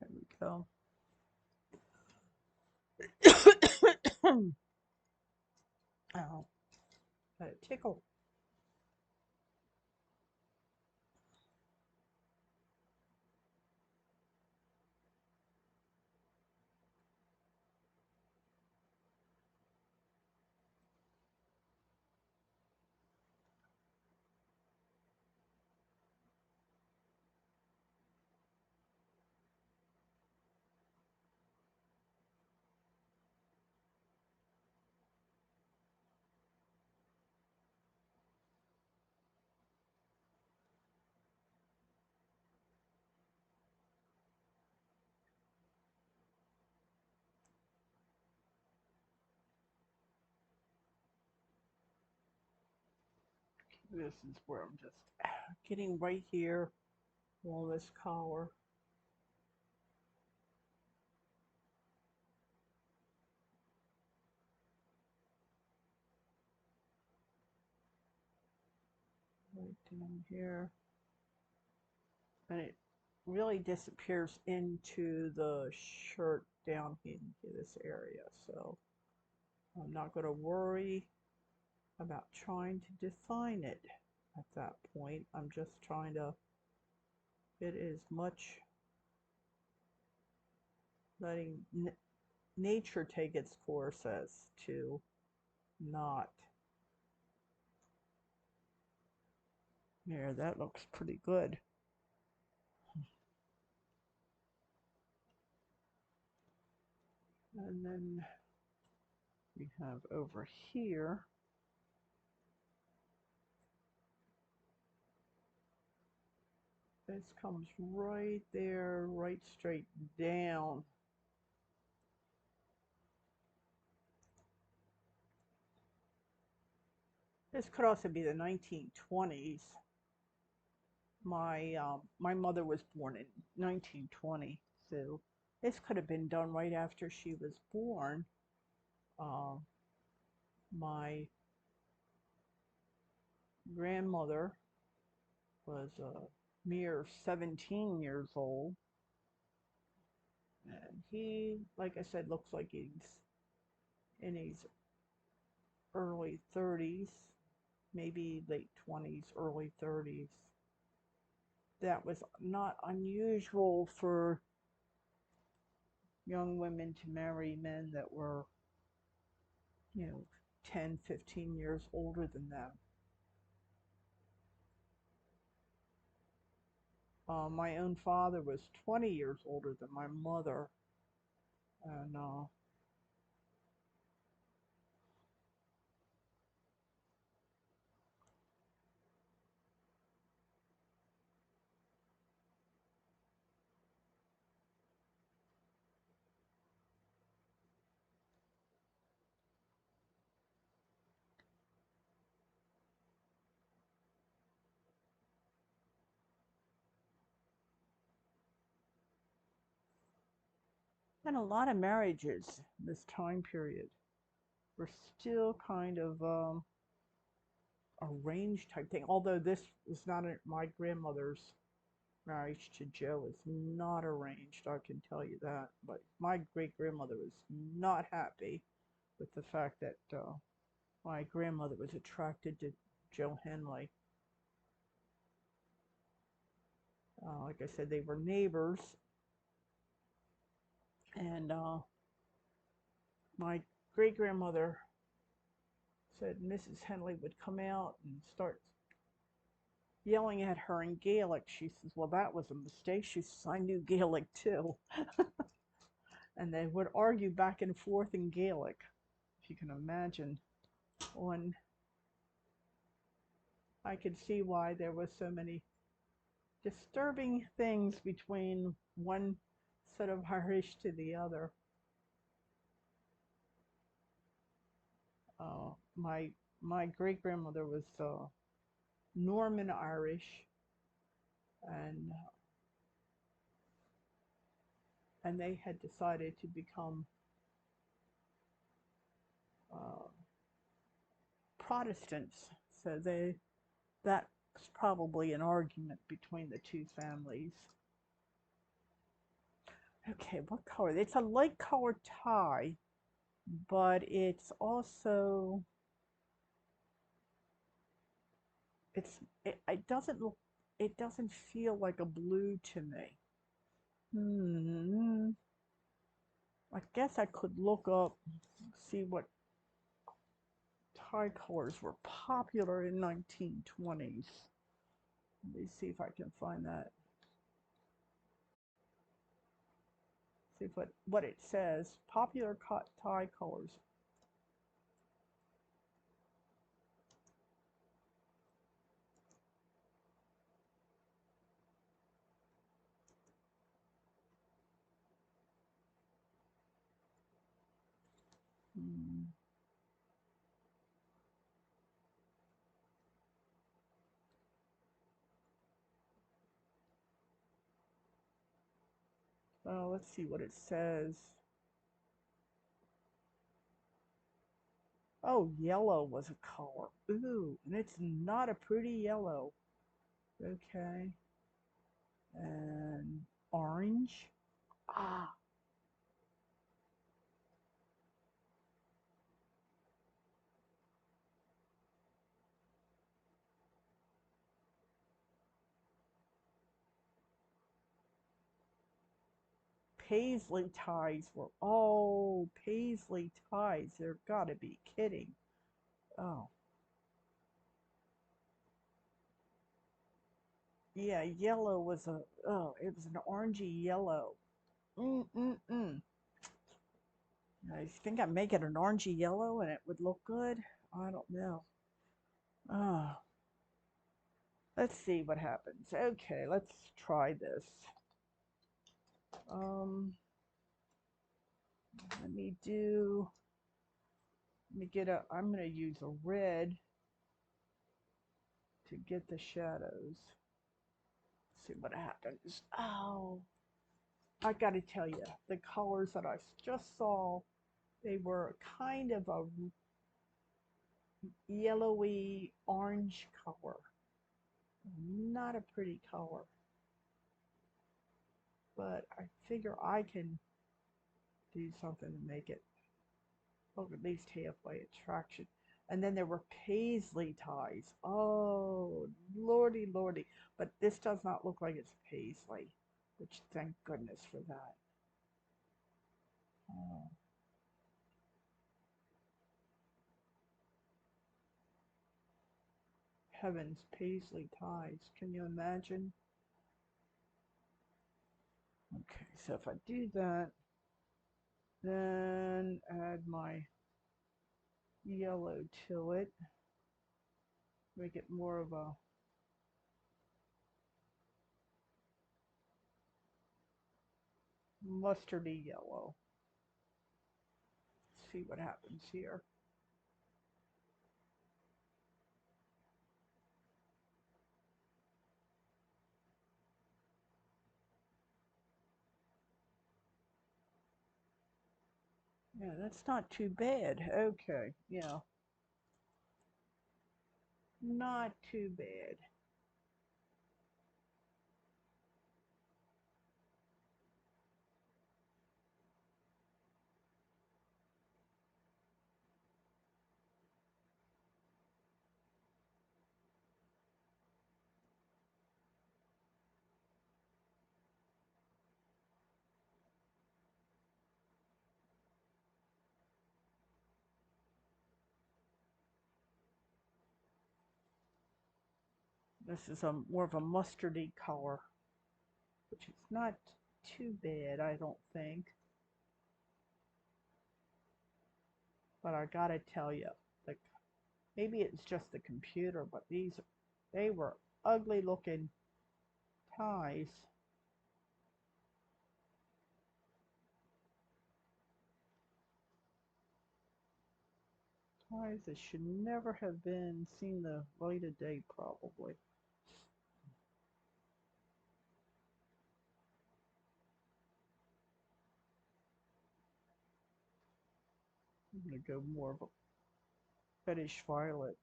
There we go. Ow, got a tickle. This is where I'm just getting right here on this collar. Right down here. And it really disappears into the shirt down into this area. So I'm not going to worry about trying to define it at that point. I'm just trying to get as much, letting nature take its course as to not. There, that looks pretty good. And then we have over here, this comes right there, right straight down. This could also be the 1920s. My mother was born in 1920, so this could have been done right after she was born. Uh, my grandmother was a mere 17 years old, and he, like I said, looks like he's in his early 30s, maybe late 20s, early 30s. that was not unusual for young women to marry men that were, you know, 10, 15 years older than them. My own father was 20 years older than my mother, and a lot of marriages this time period were still kind of arranged type thing. Although this was not my grandmother's marriage to Joe is not arranged, I can tell you that. But my great grandmother was not happy with the fact that my grandmother was attracted to Joe Henley. Like I said, they were neighbors, and my great grandmother said Mrs. Henley would come out and start yelling at her in Gaelic. She says, "Well, that was a mistake." She says, "I knew Gaelic too." And they would argue back and forth in Gaelic, if you can imagine. When I could see why there was so many disturbing things between one set of Irish to the other. My great grandmother was Norman Irish, and they had decided to become uh, Protestants. So that was probably an argument between the two families. Okay, what color? It's a light colored tie, but it's also it doesn't look, it doesn't feel like a blue to me. Hmm. I guess I could look up, see what tie colors were popular in 1920s. Let me see if I can find that. See what it says. Popular tie colors. Hmm. Well, let's see what it says. Oh, yellow was a color. Ooh, and it's not a pretty yellow. Okay. And orange. Ah, paisley ties were, oh, paisley ties. They're gotta be kidding. Oh, yeah, yellow was it was an orangey yellow. Mm-mm-mm. I think I'd make it an orangey yellow and it would look good. I don't know. Oh, let's see what happens. Okay, let's try this. Um, let me do, I'm gonna use a red to get the shadows. See what happens. Oh, I gotta tell you, the colors that I just saw, they were kind of a yellowy orange color. Not a pretty color, but I figure I can do something to make it look at least halfway attraction. And then there were paisley ties. Oh, lordy, lordy. But this does not look like it's paisley, which thank goodness for that. Oh, heavens, paisley ties. Can you imagine? Okay, so if I do that, then add my yellow to it, make it more of a mustardy yellow. Let's see what happens here. Yeah, that's not too bad. Okay, yeah, not too bad. This is a more of a mustardy color, which is not too bad, I don't think. But I gotta tell you, like maybe it's just the computer, but they were ugly looking ties. Ties that should never have been seen the light of day, probably. I'm gonna go more of a reddish violet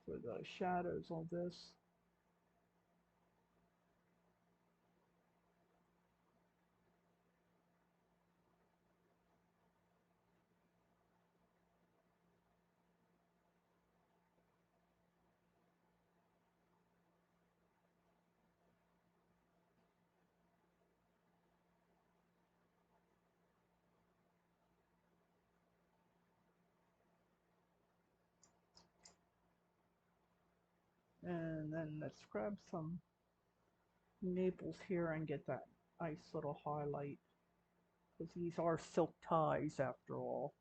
for the shadows on this. And then let's grab some maples here and get that nice little highlight, because these are silk ties after all.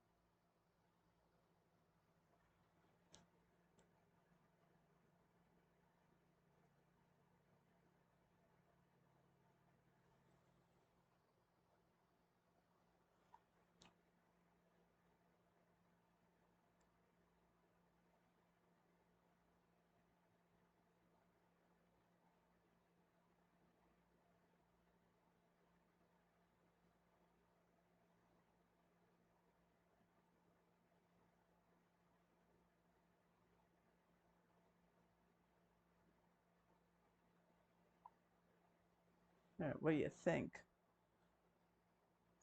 What do you think?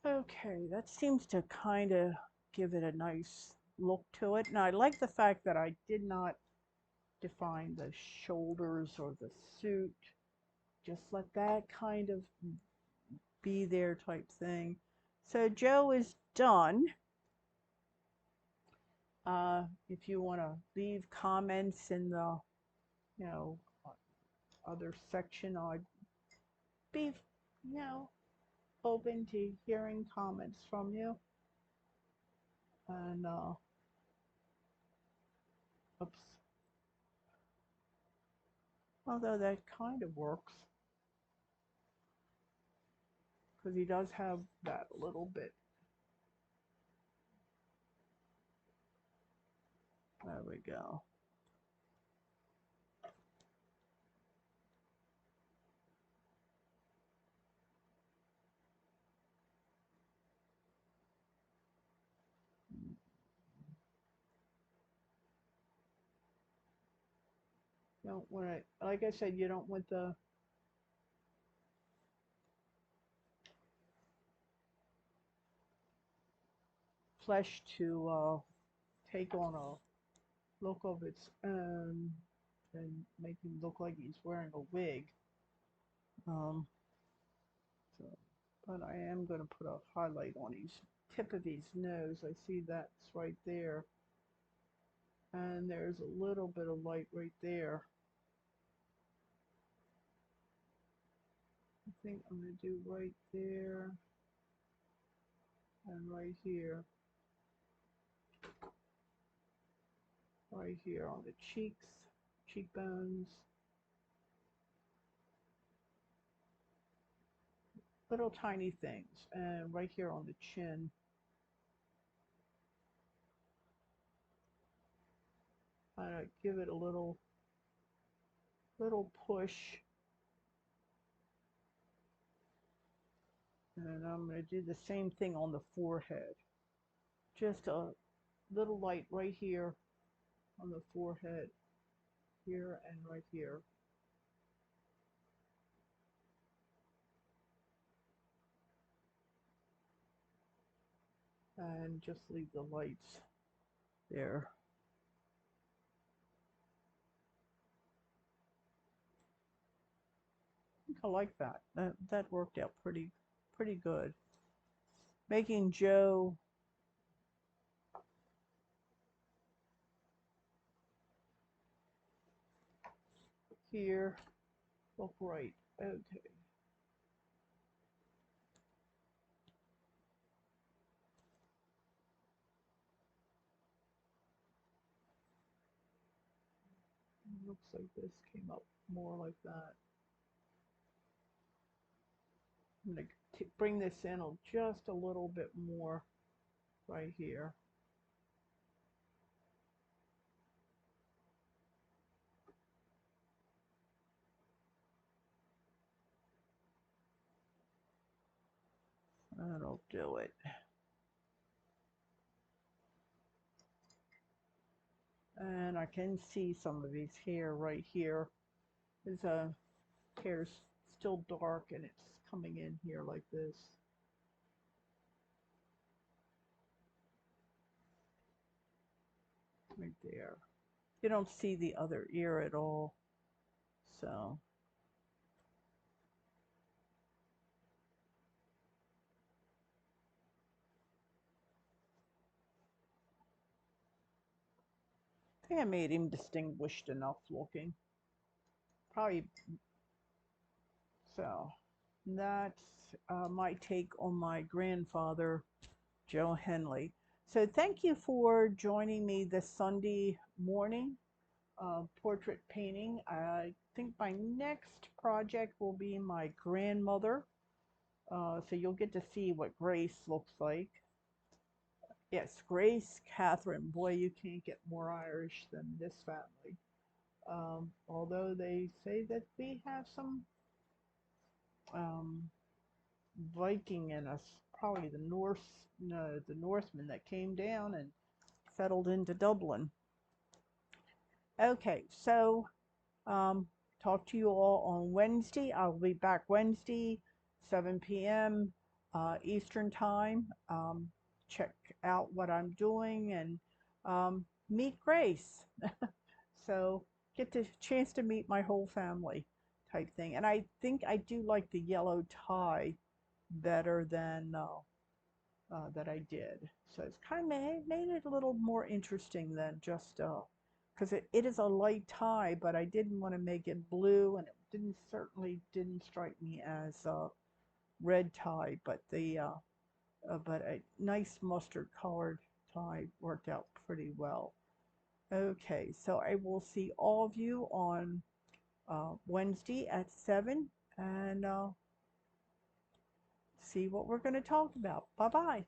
Okay, that seems to kind of give it a nice look to it. Now, I like the fact that I did not define the shoulders or the suit. Just let that kind of be there type thing. So Joe is done. If you want to leave comments in the, you know, other section, I'd be, you know, open to hearing comments from you. And, oops, although that kind of works, because he does have that a little bit. There we go. You don't want to, like I said, you don't want the, flesh to take on a look of its own and make him look like he's wearing a wig. Um, so, but I am going to put a highlight on his tip of his nose. I see that's right there. And there's a little bit of light right there. I think I'm going to do right there and right here. Right here on the cheeks, cheekbones. Little tiny things. And right here on the chin. Give it a little push. And I'm going to do the same thing on the forehead. Just a little light right here on the forehead. Here and right here. And just leave the lights there. I think I like that. That worked out pretty good. Making Joe here look right. Okay. Looks like this came up more like that. I'm going to bring this in just a little bit more right here. That'll do it. And I can see some of his hair right here. His hair's still dark and it's coming in here like this. Right there. You don't see the other ear at all. So I think I made him distinguished enough looking. Probably. So that's my take on my grandfather, Joe Henley. So thank you for joining me this Sunday morning. Portrait painting. I think my next project will be my grandmother. So you'll get to see what Grace looks like. Yes, Grace Catherine. Boy, you can't get more Irish than this family. Although they say that we have some Viking in us, probably the Northmen that came down and settled into Dublin. Okay, so talk to you all on Wednesday. I'll be back Wednesday, 7 p.m. Eastern Time. Check out what I'm doing and meet Grace. So get the chance to meet my whole family type thing. And I think I do like the yellow tie better than that I did. So it's kind of made it a little more interesting than just because it is a light tie, but I didn't want to make it blue, and it certainly didn't strike me as red tie, but but a nice mustard colored tie worked out pretty well. Okay, so I will see all of you on Wednesday at 7 and see what we're going to talk about. Bye-bye.